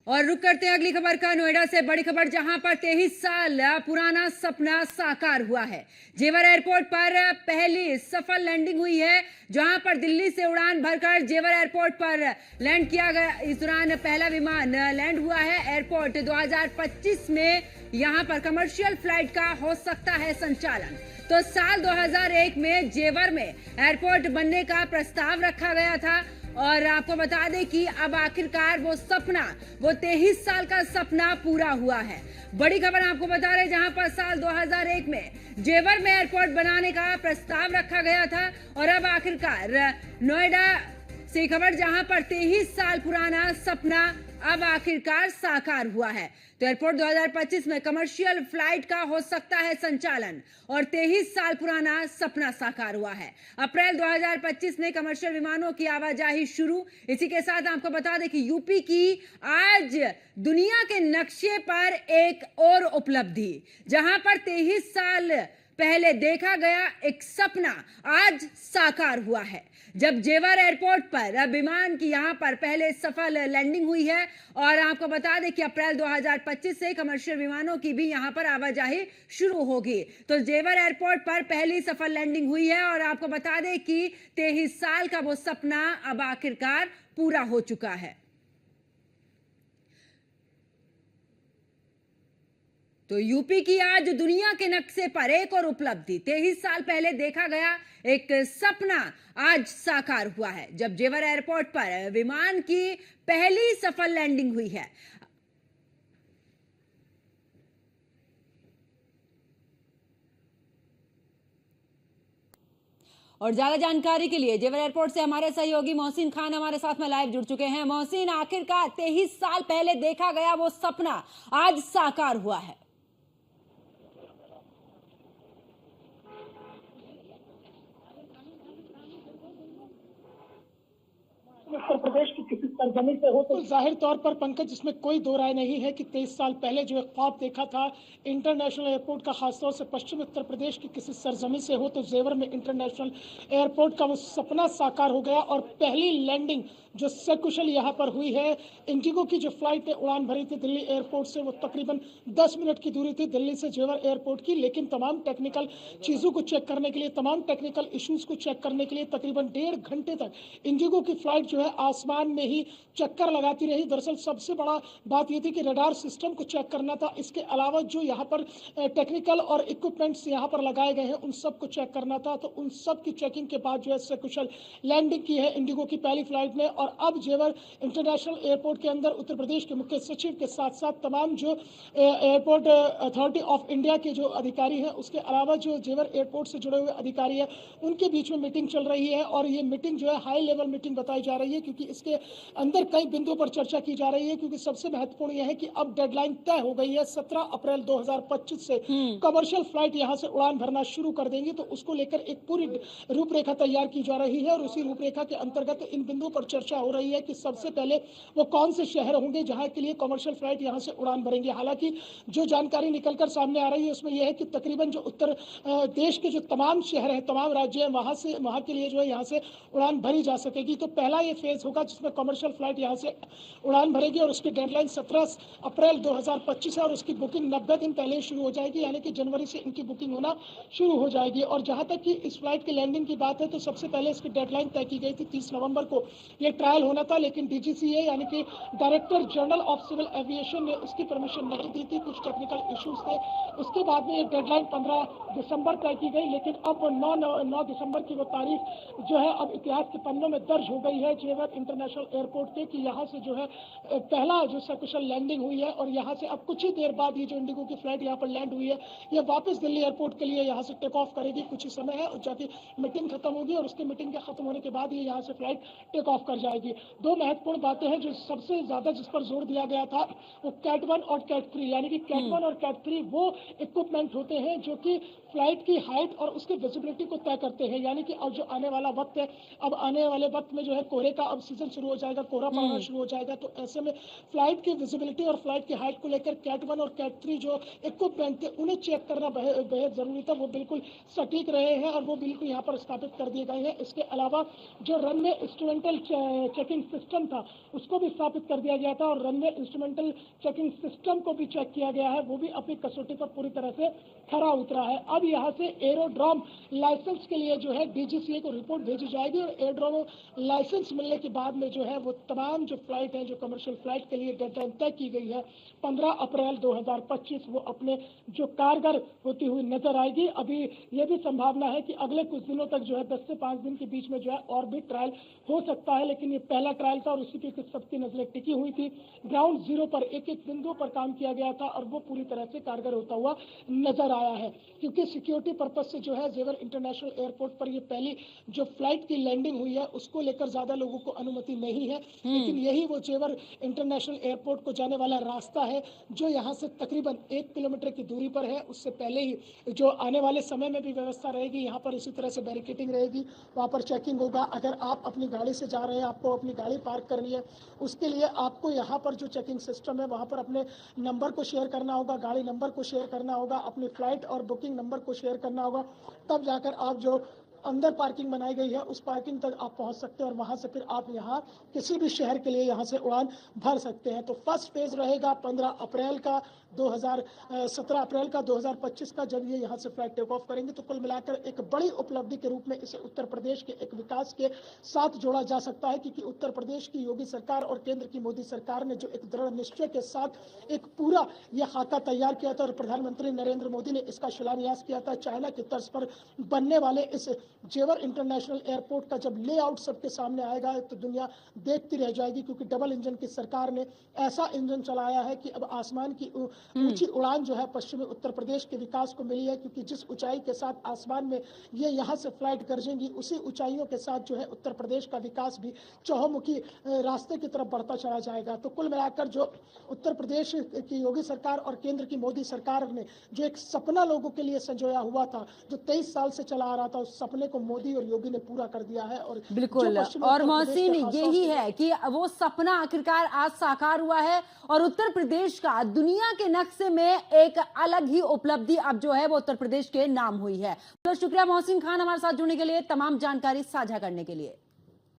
और रुक करते हैं अगली खबर का। नोएडा से बड़ी खबर, जहां पर 23 साल पुराना सपना साकार हुआ है। जेवर एयरपोर्ट पर पहली सफल लैंडिंग हुई है, जहां पर दिल्ली से उड़ान भरकर जेवर एयरपोर्ट पर लैंड किया गया। इस दौरान पहला विमान लैंड हुआ है। एयरपोर्ट 2025 में यहां पर कमर्शियल फ्लाइट का हो सकता है संचालन। तो साल 2001 में जेवर में एयरपोर्ट बनने का प्रस्ताव रखा गया था और आपको बता दें कि अब आखिरकार वो 23 साल का सपना पूरा हुआ है। बड़ी खबर आपको बता रहे, जहां पर साल 2001 में जेवर में एयरपोर्ट बनाने का प्रस्ताव रखा गया था और अब आखिरकार नोएडा से खबर, जहां पर 23 साल पुराना सपना अब आखिरकार साकार हुआ है। तो एयरपोर्ट 2025 में कमर्शियल फ्लाइट का हो सकता है संचालन और 23 साल पुराना सपना साकार हुआ है। अप्रैल 2025 में कमर्शियल विमानों की आवाजाही शुरू। इसी के साथ आपको बता दें कि यूपी की आज दुनिया के नक्शे पर एक और उपलब्धि, जहां पर 23 साल पहले देखा गया एक सपना आज साकार हुआ है, जब जेवर एयरपोर्ट पर विमान की यहां पर पहले सफल लैंडिंग हुई है। और आपको बता दें कि अप्रैल 2025 से कमर्शियल विमानों की भी यहां पर आवाजाही शुरू होगी। तो जेवर एयरपोर्ट पर पहली सफल लैंडिंग हुई है और आपको बता दें कि 23 साल का वो सपना अब आखिरकार पूरा हो चुका है। तो यूपी की आज दुनिया के नक्शे पर एक और उपलब्धि, 23 साल पहले देखा गया एक सपना आज साकार हुआ है, जब जेवर एयरपोर्ट पर विमान की पहली सफल लैंडिंग हुई है। और ज्यादा जानकारी के लिए जेवर एयरपोर्ट से हमारे सहयोगी मोहसिन खान हमारे साथ में लाइव जुड़ चुके हैं। मोहसिन, आखिरकार 23 साल पहले देखा गया वो सपना आज साकार हुआ है। उत्तर प्रदेश की किसी सरजमी से हो तो जाहिर तौर पर पंकज, इसमें कोई दो राय नहीं है कि 23 साल पहले जो एक ख्वाब देखा था इंटरनेशनल एयरपोर्ट का, खासतौर से पश्चिमी उत्तर प्रदेश की किसी सरजमी से हो, तो जेवर में इंटरनेशनल एयरपोर्ट का वो सपना साकार हो गया। और पहली लैंडिंग जो सकुशल यहाँ पर हुई है, इंडिगो की जो फ्लाइट ने उड़ान भरी थी दिल्ली एयरपोर्ट से, वो तकरीबन 10 मिनट की दूरी थी दिल्ली से जेवर एयरपोर्ट की, लेकिन तमाम टेक्निकल चीज़ों को चेक करने के लिए, तमाम टेक्निकल इश्यूज को चेक करने के लिए तकरीबन 1.5 घंटे तक इंडिगो की फ्लाइट जो है आसमान में ही चक्कर लगाती रही। दरअसल सबसे बड़ा बात यह थी कि रडार सिस्टम को चेक करना था, इसके अलावा जो यहाँ पर टेक्निकल और इक्विपमेंट्स यहाँ पर लगाए गए हैं उन सब को चेक करना था। तो उन सब की चेकिंग के बाद जो है सकुशल लैंडिंग की है इंडिगो की पहली फ्लाइट ने। और अब जेवर इंटरनेशनल एयरपोर्ट के अंदर उत्तर प्रदेश के मुख्य सचिव के साथ साथ तमाम जो एयरपोर्ट अथॉरिटी ऑफ इंडिया के जो अधिकारी हैं, उसके अलावा जो जेवर एयरपोर्ट से जुड़े हुए अधिकारी हैं, उनके बीच में मीटिंग चल रही है। और ये मीटिंग जो है हाई लेवल मीटिंग बताई जा रही है, क्योंकि इसके अंदर कई बिंदुओं पर चर्चा की जा रही है। क्योंकि सबसे महत्वपूर्ण यह है कि अब डेडलाइन तय हो गई है, 17 अप्रैल 2025 से कमर्शियल फ्लाइट यहां से उड़ान भरना शुरू कर देंगी। तो उसको लेकर एक पूरी रूपरेखा तैयार की जा रही है और उसी रूपरेखा के अंतर्गत इन बिंदुओं पर चर्चा हो रही है कि सबसे पहले वो कौन से शहर होंगे जहां के लिए कमर्शियल फ्लाइट यहां से उड़ान भरेंगे। हालांकि जो जानकारी निकलकर सामने आ रही है उसमें यह है कि तकरीबन जो उत्तर देश के जो तमाम शहर हैं, तमाम राज्य हैं, वहां के लिए जो है यहाँ से उड़ान भरी जा सकेगी। तो पहला ये फेज होगा जिसमें कमर्शियल फ्लाइट यहाँ से उड़ान भरेगी और उसकी डेडलाइन 17 अप्रैल 2025 है और उसकी बुकिंग 90 दिन पहले शुरू हो जाएगी, यानी कि जनवरी से इनकी बुकिंग होना शुरू हो जाएगी। और जहां तक कि इस फ्लाइट की लैंडिंग की बात है, तो सबसे पहले इसकी डेडलाइन तय की गई थी 30 नवंबर को ये ट्रायल होना था, लेकिन डीजीसीए यानी कि director general of civil aviation ने उसकी परमिशन नहीं दी थी, कुछ टेक्निकल इश्यूज थे। उसके बाद में ये डेडलाइन 15 दिसंबर तय की गई, लेकिन अब 9 दिसंबर की वो तारीख जो है अब इतिहास के पन्नों में दर्ज हो गई है जेवर इंटरनेशनल एयरपोर्ट के, कि यहाँ से जो है पहला जो सकुशल लैंडिंग हुई है। और यहाँ से अब कुछ ही देर बाद ये जो इंडिगो की फ्लाइट यहाँ पर लैंड हुई है, ये वापस दिल्ली एयरपोर्ट के लिए यहाँ से टेक ऑफ करेगी। कुछ ही समय है और जाके मीटिंग खत्म होगी और उसकी मीटिंग के खत्म होने के बाद ये यहाँ से फ्लाइट टेक ऑफ कर जाएगी। दो महत्वपूर्ण बातें हैं जो सबसे ज्यादा जिस पर जोर दिया गया था, वो कैट 1 और कैट 3, यानी कि कैट 1 और कैट 3 वो इक्विपमेंट होते हैं जो कि फ्लाइट की हाइट और उसकी विजिबिलिटी को तय करते हैं। यानी कि अब जो आने वाला वक्त है, अब आने वाले वक्त में जो है कोहरे का अब सीजन शुरू हो जाएगा, कोहरा पड़ना शुरू हो जाएगा। तो ऐसे में फ्लाइट की विजिबिलिटी और फ्लाइट की हाइट को लेकर कैट 1 और कैट 3 जो इक्विपमेंट थे उन्हें चेक करना बेहद जरूरी था। वो बिल्कुल सटीक रहे हैं और वो बिल्कुल यहाँ पर स्थापित कर दिए गए हैं। इसके अलावा जो रन में इंस्ट्रूमेंटल चेकिंग सिस्टम था उसको भी स्थापित कर दिया गया था और रनवे इंस्ट्रूमेंटल चेकिंग सिस्टम को भी चेक किया गया है, वो भी अपनी कसौटी पर पूरी तरह से खरा उतरा है। अब यहाँ से एरोड्रोम लाइसेंस के लिए जो है डीजीसीए को रिपोर्ट भेजी जाएगी और एरोड्रोम लाइसेंस मिलने के बाद में जो है वो तमाम जो फ्लाइट है, जो कमर्शियल फ्लाइट के लिए डेडलाइन तय की गई है 15 अप्रैल 2025, वो अपने जो कारगर होती हुई नजर आएगी। अभी यह भी संभावना है कि अगले कुछ दिनों तक जो है 10 से 5 दिन के बीच में जो है और भी ट्रायल हो सकता है, लेकिन ये पहला ट्रायल था और उसी पे सबकी नजरें टिकी हुई थी। ग्राउंड जीरो पर एक एक बिंदु पर काम किया गया था और वो पूरी तरह से कारगर होता हुआ नजर आया है, क्योंकि सिक्योरिटी पर्पज से जो है जेवर इंटरनेशनल एयरपोर्ट पर ये पहली जो फ्लाइट की लैंडिंग हुई है उसको लेकर ज्यादा लोगों को अनुमति नहीं है, लेकिन यही वो जेवर इंटरनेशनल एयरपोर्ट को जाने वाला रास्ता है जो यहाँ से तकरीबन 1 किलोमीटर की दूरी पर है। उससे पहले ही जो आने वाले समय में भी व्यवस्था रहेगी, यहाँ पर इसी तरह से बैरिकेडिंग रहेगी, वहाँ पर चेकिंग होगा। अगर आप अपनी गाड़ी से जा रहे हैं, आपको अपनी गाड़ी पार्क करनी है, उसके लिए आपको यहाँ पर जो चेकिंग सिस्टम है वहाँ पर अपने नंबर को शेयर करना होगा, गाड़ी नंबर को शेयर करना होगा, अपनी फ्लाइट और बुकिंग नंबर को शेयर करना होगा, तब जाकर आप जो अंदर पार्किंग बनाई गई है उस पार्किंग तक आप पहुंच सकते हैं और वहां से फिर आप यहाँ किसी भी शहर के लिए यहाँ से उड़ान भर सकते हैं। तो फर्स्ट फेज रहेगा 15 अप्रैल का 17 अप्रैल का 2025 का, जब ये यहाँ से फ्लाइट टेक ऑफ करेंगे। तो कुल मिलाकर एक बड़ी उपलब्धि के रूप में इसे उत्तर प्रदेश के एक विकास के साथ जोड़ा जा सकता है, क्योंकि उत्तर प्रदेश की योगी सरकार और केंद्र की मोदी सरकार ने जो एक दृढ़ निश्चय के साथ एक पूरा यह खाका तैयार किया था और प्रधानमंत्री नरेंद्र मोदी ने इसका शिलान्यास किया था। चाइना की तर्ज पर बनने वाले इस जेवर इंटरनेशनल एयरपोर्ट का जब लेआउट सबके सामने आएगा तो दुनिया देखती रह जाएगी, क्योंकि डबल इंजन की सरकार ने ऐसा इंजन चलाया है कि अब आसमान की ऊंची उड़ान जो है पश्चिमी उत्तर प्रदेश के विकास को मिली है, क्योंकि जिस ऊंचाई के साथ आसमान में ये यहाँ से फ्लाइट गरजेंगी उसी ऊंचाइयों के साथ जो है उत्तर प्रदेश का विकास भी चौमुखी रास्ते की तरफ बढ़ता चला जाएगा। तो कुल मिलाकर जो उत्तर प्रदेश की योगी सरकार और केंद्र की मोदी सरकार ने जो एक सपना लोगों के लिए संजोया हुआ था, जो 23 साल से चला आ रहा था, उस सपने को मोदी और योगी ने पूरा कर दिया है। और बिल्कुल, और मोहसिन यही है कि वो सपना आखिरकार आज साकार हुआ है और उत्तर प्रदेश का दुनिया के नक्शे में एक अलग ही उपलब्धि अब जो है वो उत्तर प्रदेश के नाम हुई है। तो शुक्रिया मोहसिन खान हमारे साथ जुड़ने के लिए, तमाम जानकारी साझा करने के लिए।